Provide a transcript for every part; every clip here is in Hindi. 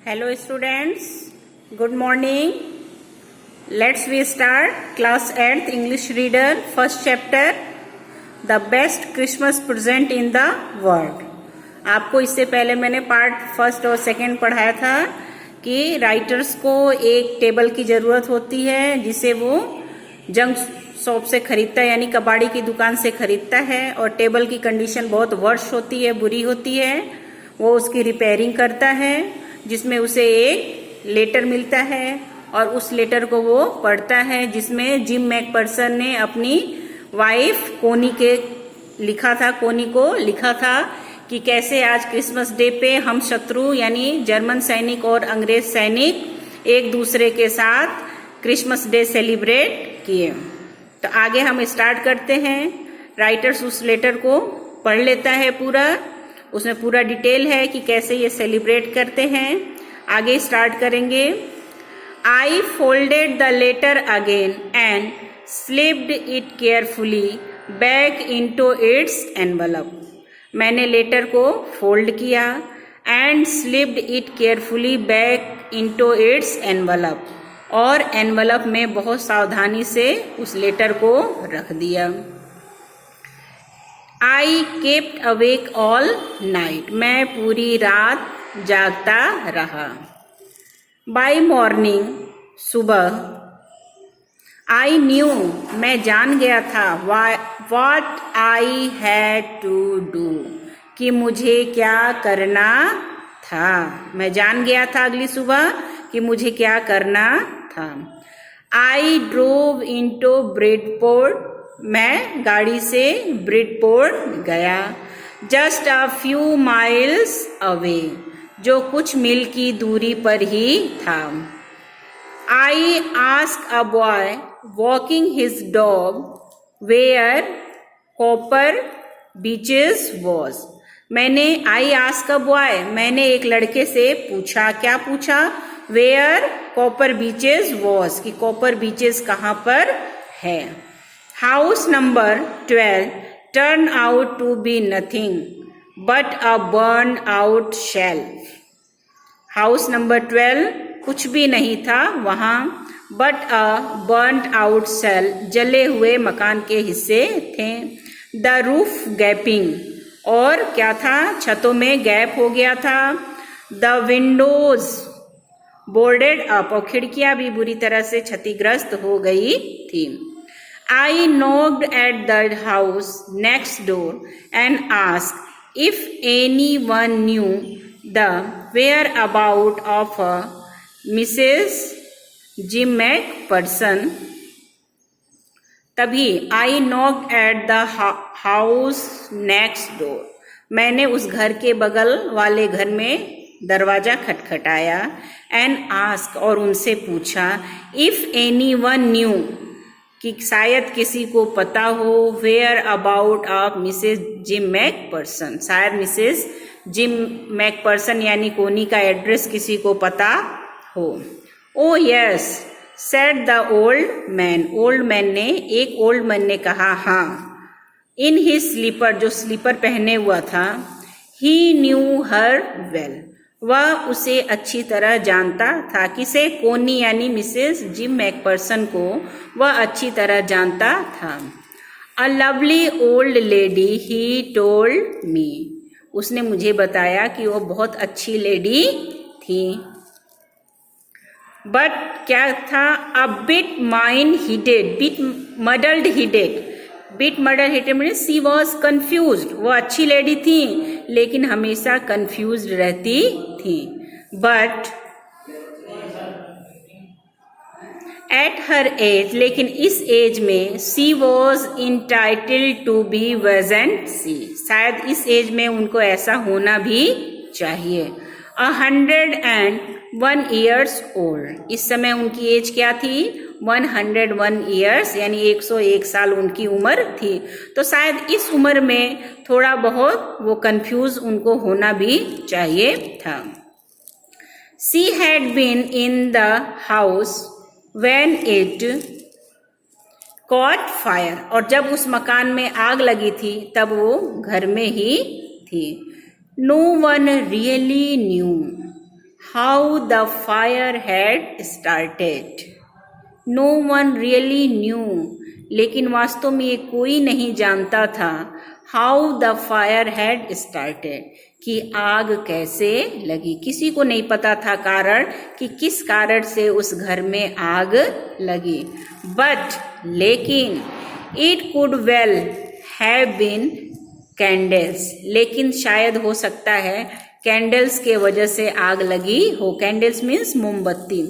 Hello students, good morning. Let's we start class 8th English reader first chapter The best Christmas present in the world. आपको इससे पहले मैंने पार्ट फर्स्ट और सेकंड पढ़ाया था कि राइटर्स को एक टेबल की ज़रूरत होती है जिसे वो जंक शॉप से खरीदता है, यानी कबाड़ी की दुकान से खरीदता है, और टेबल की कंडीशन बहुत वर्ष होती है, बुरी होती है। वो उसकी रिपेयरिंग करता है जिसमें उसे एक लेटर मिलता है और उस लेटर को वो पढ़ता है जिसमें जिम मैकपर्सन ने अपनी वाइफ कोनी को लिखा था कि कैसे आज क्रिसमस डे पे हम शत्रु यानी जर्मन सैनिक और अंग्रेज सैनिक एक दूसरे के साथ क्रिसमस डे सेलिब्रेट किए। तो आगे हम स्टार्ट करते हैं। राइटर्स उस लेटर को पढ़ लेता है पूरा, उसमें पूरा डिटेल है कि कैसे ये सेलिब्रेट करते हैं। आगे स्टार्ट करेंगे। I folded the letter again and slipped it carefully back into its envelope. मैंने लेटर को फोल्ड किया and slipped it carefully back into its envelope, और एनवलप में बहुत सावधानी से उस लेटर को रख दिया। I kept awake all night. मैं पूरी रात जागता रहा। बाय मॉर्निंग, सुबह, आई न्यू, मैं जान गया था, what I had to do, कि मुझे क्या करना था। मैं जान गया था अगली सुबह कि मुझे क्या करना था। I drove into Bridport. मैं गाड़ी से ब्रिडपोर्ट गया। Just a few miles away, जो कुछ मील की दूरी पर ही था। I ask a boy walking his dog where Copper Beeches was. I ask a boy, मैंने एक लड़के से पूछा, क्या पूछा? वेयर कॉपर बीचेस वॉज, कि कॉपर बीचेस कहाँ पर है। House number 12 turn out to be nothing but a burn out shell. House number 12 कुछ भी नहीं था वहाँ, but a burn out shell, जले हुए मकान के हिस्से थे। द रूफ गैपिंग, और क्या था? छतों में गैप हो गया था। द विंडोज बोर्डेड अप, और खिड़कियां भी बुरी तरह से क्षतिग्रस्त हो गई थी। I knocked at the house next door and asked if anyone knew the whereabout of Mrs. Jim McPherson. तभी I knocked at the house next door. मैंने उस घर के बगल वाले घर में दरवाजा खटखटाया। and asked, और उनसे पूछा, if anyone knew, कि शायद किसी को पता हो, whereabouts of Mrs Jim McPherson, शायद मिसेस जिम मैकपर्सन यानी कोनी का एड्रेस किसी को पता हो। Oh yes said the old man, एक ओल्ड मैन ने कहा, हाँ। इन हिज स्लीपर, जो स्लीपर पहने हुआ था। ही न्यू हर वेल, वह उसे अच्छी तरह जानता था। किसे? कोनी यानी मिसेस जिम मैकपर्सन को वह अच्छी तरह जानता था। A lovely old lady he told me, उसने मुझे बताया कि वो बहुत अच्छी लेडी थी। बट क्या था? A bit mind headed, bit muddled headed. Bit muddle headed means she was confused, वो अच्छी लेडी थी लेकिन हमेशा कन्फ्यूज्ड रहती थी। बट एट हर एज, लेकिन इस एज में, सी वॉज इंटाइटल्ड टू बी वेजेंट सी, शायद इस एज में उनको ऐसा होना भी चाहिए। 101 years old, इस समय उनकी एज क्या थी? 101 years, यानी 101 साल उनकी उम्र थी। तो शायद इस उम्र में थोड़ा बहुत वो कंफ्यूज उनको होना भी चाहिए था। She had been in the house when it caught fire, और जब उस मकान में आग लगी थी तब वो घर में ही थी। No one really knew how the fire had started. No one really knew, लेकिन वास्तव में ये कोई नहीं जानता था। How the fire had started, कि आग कैसे लगी। किसी को नहीं पता था कारण कि किस कारण से उस घर में आग लगी। बट लेकिन it could well have been candles, लेकिन शायद हो सकता है कैंडल्स के वजह से आग लगी हो। कैंडल्स मीन्स मोमबत्ती।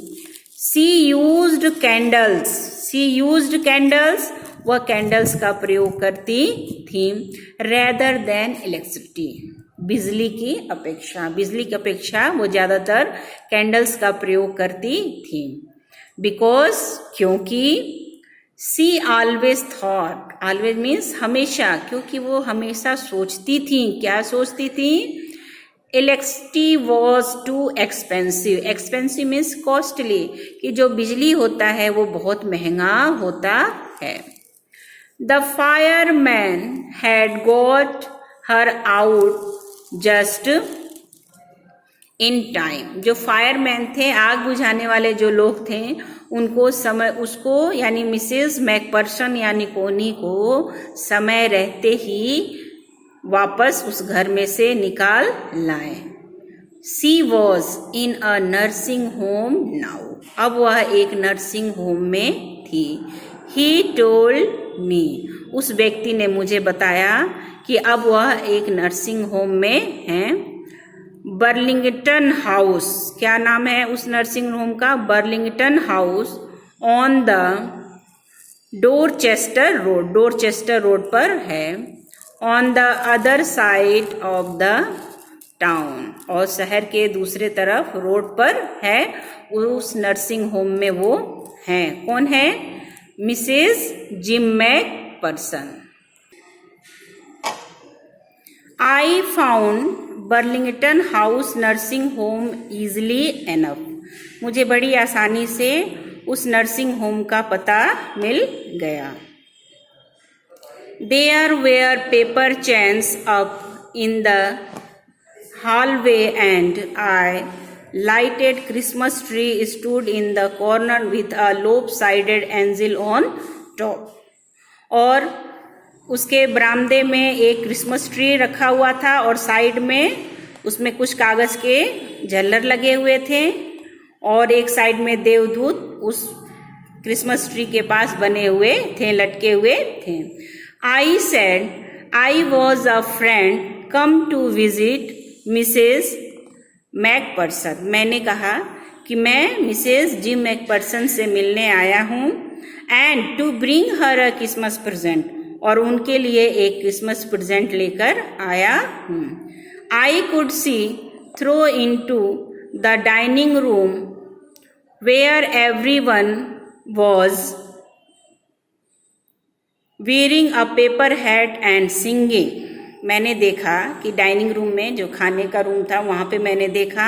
सी यूज्ड कैंडल्स, सी यूज्ड कैंडल्स, वह कैंडल्स का प्रयोग करती थी। रेदर देन इलेक्ट्रिसिटी, बिजली की अपेक्षा, बिजली की अपेक्षा वो ज़्यादातर कैंडल्स का प्रयोग करती थी। बिकॉज, क्योंकि सी ऑलवेज थॉट, ऑलवेज मीन्स हमेशा, क्योंकि वो हमेशा सोचती थी। क्या सोचती थी? Electricity was too expensive, expensive means costly, कि जो बिजली होता है वो बहुत महंगा होता है। The fireman had got her out just in time, जो फायरमैन थे, आग बुझाने वाले जो लोग थे, उनको समय, उसको यानी मिसेस मैकपर्सन यानी कोनी को समय रहते ही वापस उस घर में से निकाल लाए। She was in a nursing home now, अब वह एक नर्सिंग होम में थी। ही टोल्ड मी, उस व्यक्ति ने मुझे बताया कि अब वह एक नर्सिंग होम में है। बर्लिंगटन हाउस, क्या नाम है उस नर्सिंग होम का? Burlington house on the Dorchester road, Dorchester road पर है। On the other side of the town, और शहर के दूसरे तरफ रोड पर है। उस नर्सिंग होम में वो हैं। कौन है? Mrs Jim McPherson. I found Burlington House nursing home easily enough, मुझे बड़ी आसानी से उस नर्सिंग होम का पता मिल गया। There were paper chains up in the hallway and I lighted Christmas tree stood in the corner with a lopsided angel on top, और उसके बरामदे में एक क्रिसमस ट्री रखा हुआ था और साइड में उसमें कुछ कागज के झल्लर लगे हुए थे और एक साइड में देवदूत उस क्रिसमस ट्री के पास बने हुए थे, लटके हुए थे। I said I was a friend come to visit Mrs McPherson, मैंने कहा कि मैं मिसेस जिम मैकपर्सन से मिलने आया हूँ। And to bring her a Christmas present, और उनके लिए एक क्रिसमस प्रेजेंट लेकर आया हूँ। I could see through into the dining room where everyone was wearing a paper hat and singing, मैंने देखा कि डाइनिंग रूम में, जो खाने का रूम था, वहाँ पे मैंने देखा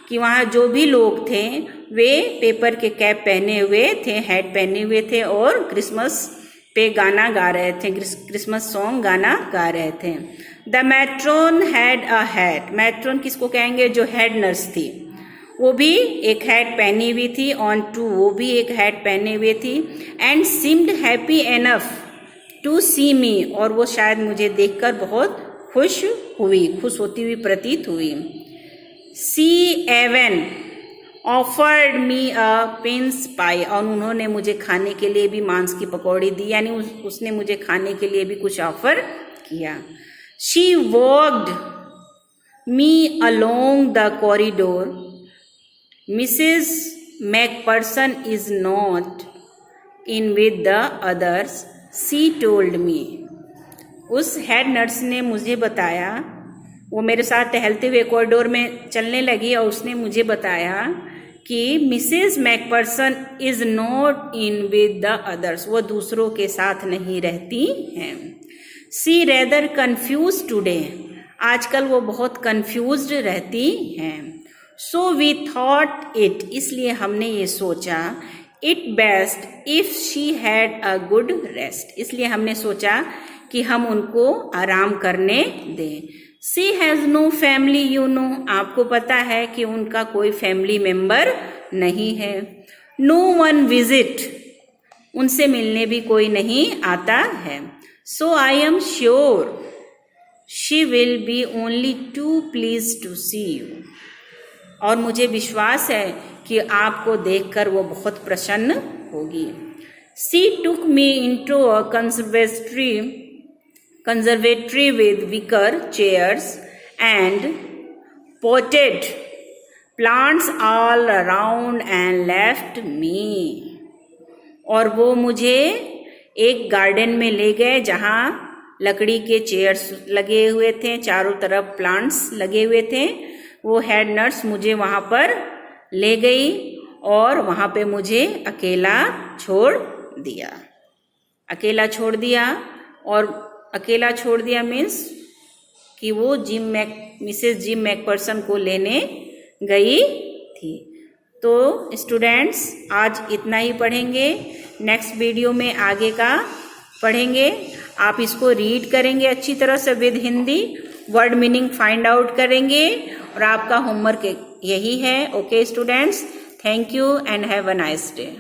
कि वहाँ जो भी लोग थे वे पेपर के कैप पहने हुए थे, हैट पहने हुए थे और क्रिसमस पे गाना गा रहे थे, क्रिसमस सॉन्ग गाना गा रहे थे। The matron had a hat, matron किसको कहेंगे? जो हेड नर्स थी, वो भी एक हैट पहनी हुई थी। ऑन टू, वो भी एक हैट पहने हुए थी। And seemed happy enough to see me, और वो शायद मुझे देखकर बहुत खुश होती हुई प्रतीत हुई। सी एवन ऑफर्ड मी अ पिंस पाई, और उन्होंने मुझे खाने के लिए भी मांस की पकौड़ी दी, यानी उसने मुझे खाने के लिए भी कुछ ऑफर किया। She walked me along the corridor, Mrs McPherson is not in with the others, she told me, उस हेड नर्स ने मुझे बताया, वो मेरे साथ टहलते हुए कॉरिडोर में चलने लगी और उसने मुझे बताया कि Mrs McPherson is not in with the others, वो दूसरों के साथ नहीं रहती हैं। सी रेदर कंफ्यूज टुडे, आजकल वो बहुत कंफ्यूज्ड रहती हैं। सो वी थॉट इट, इसलिए हमने ये सोचा, it best if she had a good rest, इसलिए हमने सोचा कि हम उनको आराम करने दें। She has no family you know, आपको पता है कि उनका कोई फैमिली मेंबर नहीं है। नो वन विजिट, उनसे मिलने भी कोई नहीं आता है। So I am sure she will be only too pleased to see you, और मुझे विश्वास है कि आपको देखकर वो बहुत प्रसन्न होगी। She took me into a conservatory with wicker chairs and potted plants all around and left me, और वो मुझे एक गार्डन में ले गए जहाँ लकड़ी के चेयर्स लगे हुए थे, चारों तरफ प्लांट्स लगे हुए थे। वो हेड नर्स मुझे वहाँ पर ले गई और वहाँ पे मुझे अकेला छोड़ दिया। अकेला छोड़ दिया, और अकेला छोड़ दिया मीन्स कि वो मिसेस जिम मैकपर्सन को लेने गई थी। तो स्टूडेंट्स आज इतना ही पढ़ेंगे, नेक्स्ट वीडियो में आगे का पढ़ेंगे। आप इसको रीड करेंगे अच्छी तरह से with Hindi, word meaning find out करेंगे, और आपका होमवर्क यही है। Okay students, thank you and have a nice day.